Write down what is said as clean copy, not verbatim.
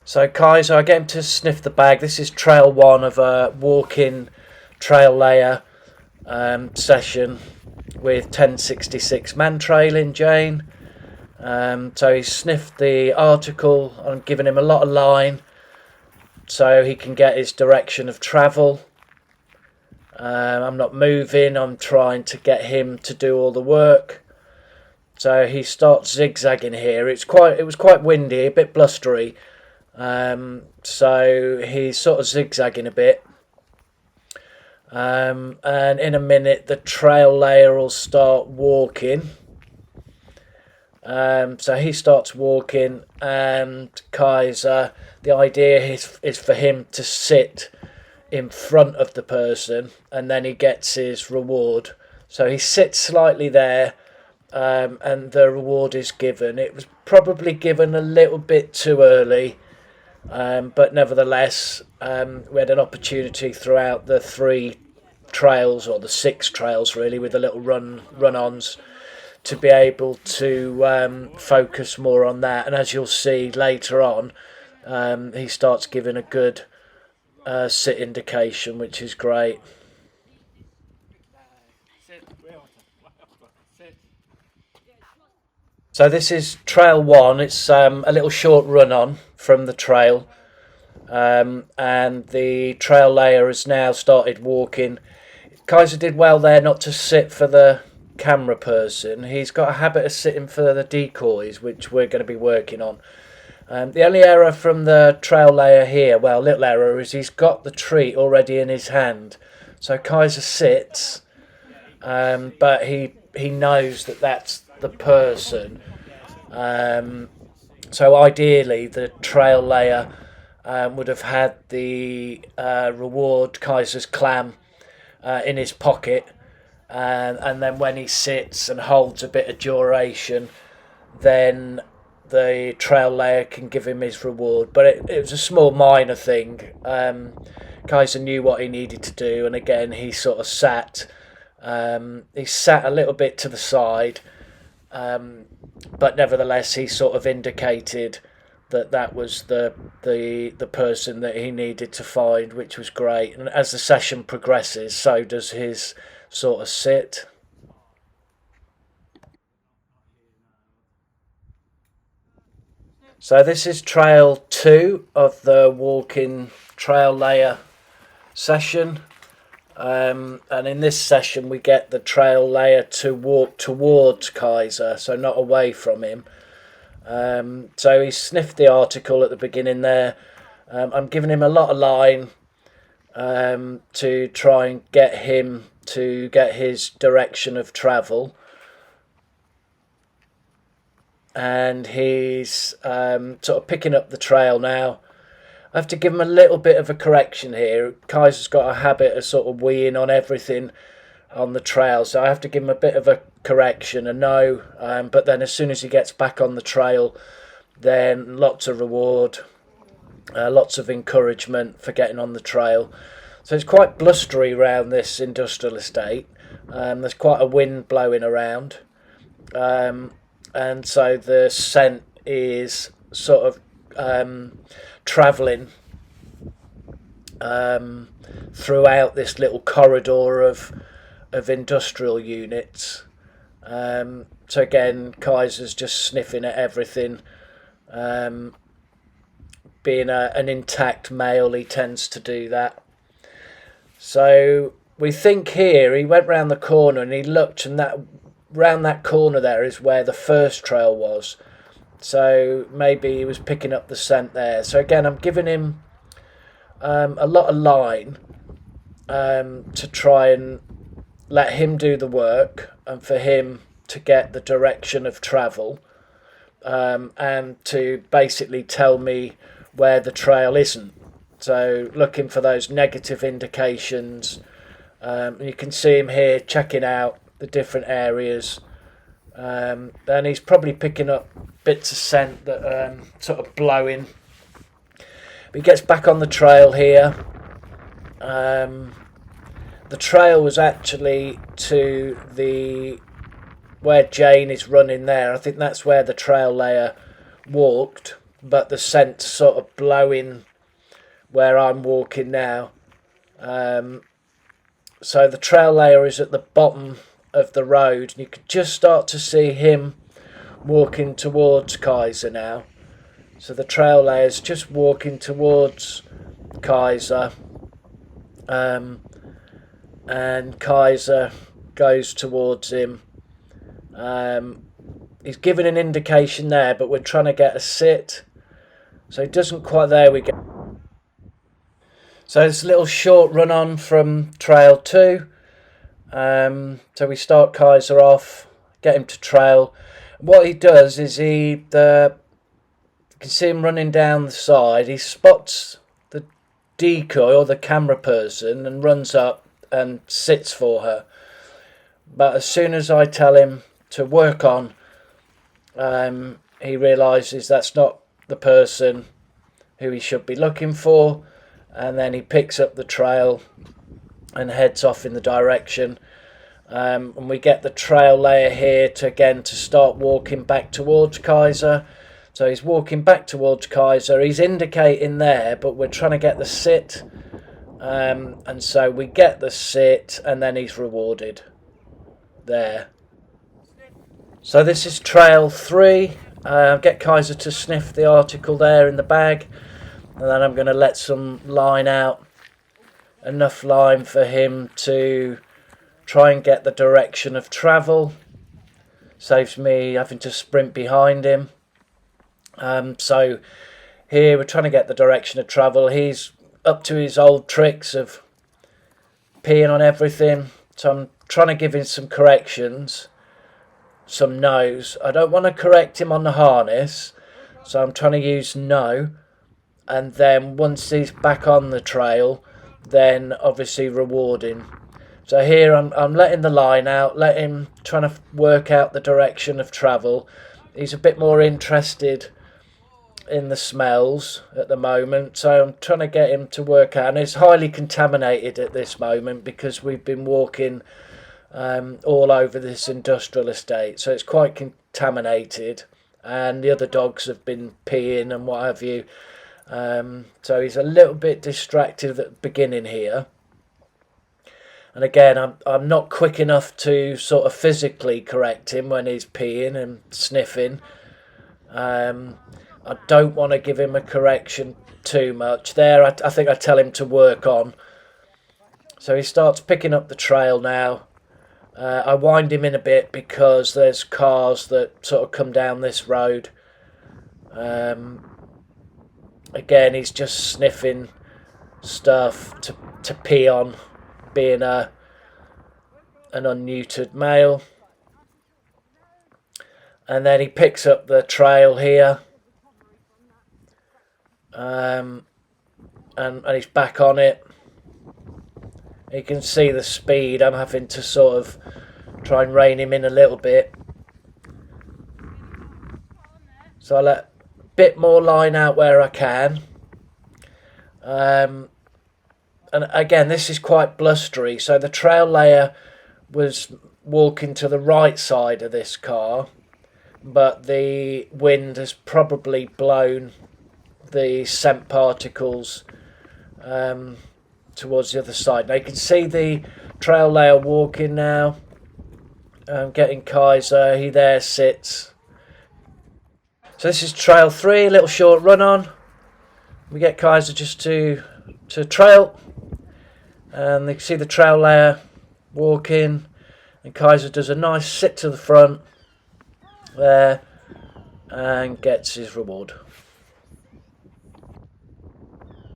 So Kaiser, I get him to sniff the bag. This is trail one of a walk-in trail layer session with 1066 Mantrailing Jane. So he sniffed the article. I'm giving him a lot of line so he can get his direction of travel. I'm not moving, I'm trying to get him to do all the work. So he starts zigzagging here. It was quite windy, a bit blustery. So he's sort of zigzagging a bit. And in a minute the trail layer will start walking. So he starts walking, and Kaiser, the idea is for him to sit in front of the person, and then he gets his reward. So he sits slightly there, and the reward is given. It was probably given a little bit too early, but nevertheless, we had an opportunity throughout the 3 trails, or the 6 trails really, with the little run-ons, to be able to focus more on that. And as you'll see later on, he starts giving a good sit indication, which is great. So this is trail 1. It's a little short run on from the trail, and the trail layer has now started walking. Kaiser did well there not to sit for the camera person. He's got a habit of sitting for the decoys, which we're going to be working on. The only error from the trail layer here, well, little error, is he's got the treat already in his hand. So Kaiser sits, but he knows that that's the person. So ideally the trail layer would have had the reward, Kaiser's clam, in his pocket. And then when he sits and holds a bit of duration, then the trail layer can give him his reward. But it was a small minor thing. Kaiser knew what he needed to do, and again he sort of sat. He sat a little bit to the side, but nevertheless he sort of indicated that was the person that he needed to find, which was great. And as the session progresses, so does his sort of sit. So this is trail 2 of the walking trail layer session, and in this session we get the trail layer to walk towards Kaiser, so not away from him. So he sniffed the article at the beginning there. I'm giving him a lot of line to try and get him to get his direction of travel, and he's sort of picking up the trail now. I have to give him a little bit of a correction here. Kaiser's got a habit of sort of weeing on everything on the trail, so I have to give him a bit of a correction, a no, but then as soon as he gets back on the trail, then lots of reward, lots of encouragement for getting on the trail. So it's quite blustery around this industrial estate. There's quite a wind blowing around, and so the scent is sort of travelling throughout this little corridor of industrial units. So again, Kaiser's just sniffing at everything. Being an intact male, he tends to do that. So we think here he went round the corner and he looked, and that round that corner there is where the first trail was. So maybe he was picking up the scent there. So again, I'm giving him a lot of line to try and let him do the work, and for him to get the direction of travel, and to basically tell me where the trail isn't. So looking for those negative indications. You can see him here checking out the different areas, and he's probably picking up bits of scent that sort of blowing. But he gets back on the trail here. The trail was actually to the where Jane is running there. I think that's where the trail layer walked. but the scent's sort of blowing where I'm walking now. So the trail layer is at the bottom of the road, and you can just start to see him walking towards Kaiser now. So the trail layer is just walking towards Kaiser, and Kaiser goes towards him. He's giving an indication there, but we're trying to get a sit, so he doesn't quite. There we go. So it's a little short run on from trail 2. So we start Kaiser off, get him to trail. What he does is you can see him running down the side. He spots the decoy or the camera person and runs up and sits for her. But as soon as I tell him to work on, he realises that's not the person who he should be looking for, and then he picks up the trail and heads off in the direction. And we get the trail layer here to start walking back towards Kaiser. So he's walking back towards Kaiser. He's indicating there, but we're trying to get the sit. And so we get the sit, and then he's rewarded there. So this is trail 3. Get Kaiser to sniff the article there in the bag, and then I'm going to let some line out, enough line for him to try and get the direction of travel. Saves me having to sprint behind him. So here we're trying to get the direction of travel. He's up to his old tricks of peeing on everything, so I'm trying to give him some corrections, some no's. I don't want to correct him on the harness, so I'm trying to use no, and then once he's back on the trail, then obviously rewarding. So here I'm letting the line out, trying to work out the direction of travel. He's a bit more interested in the smells at the moment, so I'm trying to get him to work out, and it's highly contaminated at this moment because we've been walking all over this industrial estate, so it's quite contaminated, and the other dogs have been peeing and what have you. So he's a little bit distracted at the beginning here, and again I'm not quick enough to sort of physically correct him when he's peeing and sniffing. I don't want to give him a correction too much there. I think I tell him to work on. So he starts picking up the trail now. I wind him in a bit because there's cars that sort of come down this road. Again, he's just sniffing stuff to pee on, being an unneutered male. And then he picks up the trail here. And he's back on it. You can see the speed. I'm having to sort of try and rein him in a little bit. So I let a bit more line out where I can. And again, this is quite blustery. So the trail layer was walking to the right side of this car, but the wind has probably blown the scent particles towards the other side. Now you can see the trail layer walking now, getting Kaiser. He there sits. So this is trail 3, a little short run on. We get Kaiser just to trail, and you can see the trail layer walking, and Kaiser does a nice sit to the front there and gets his reward.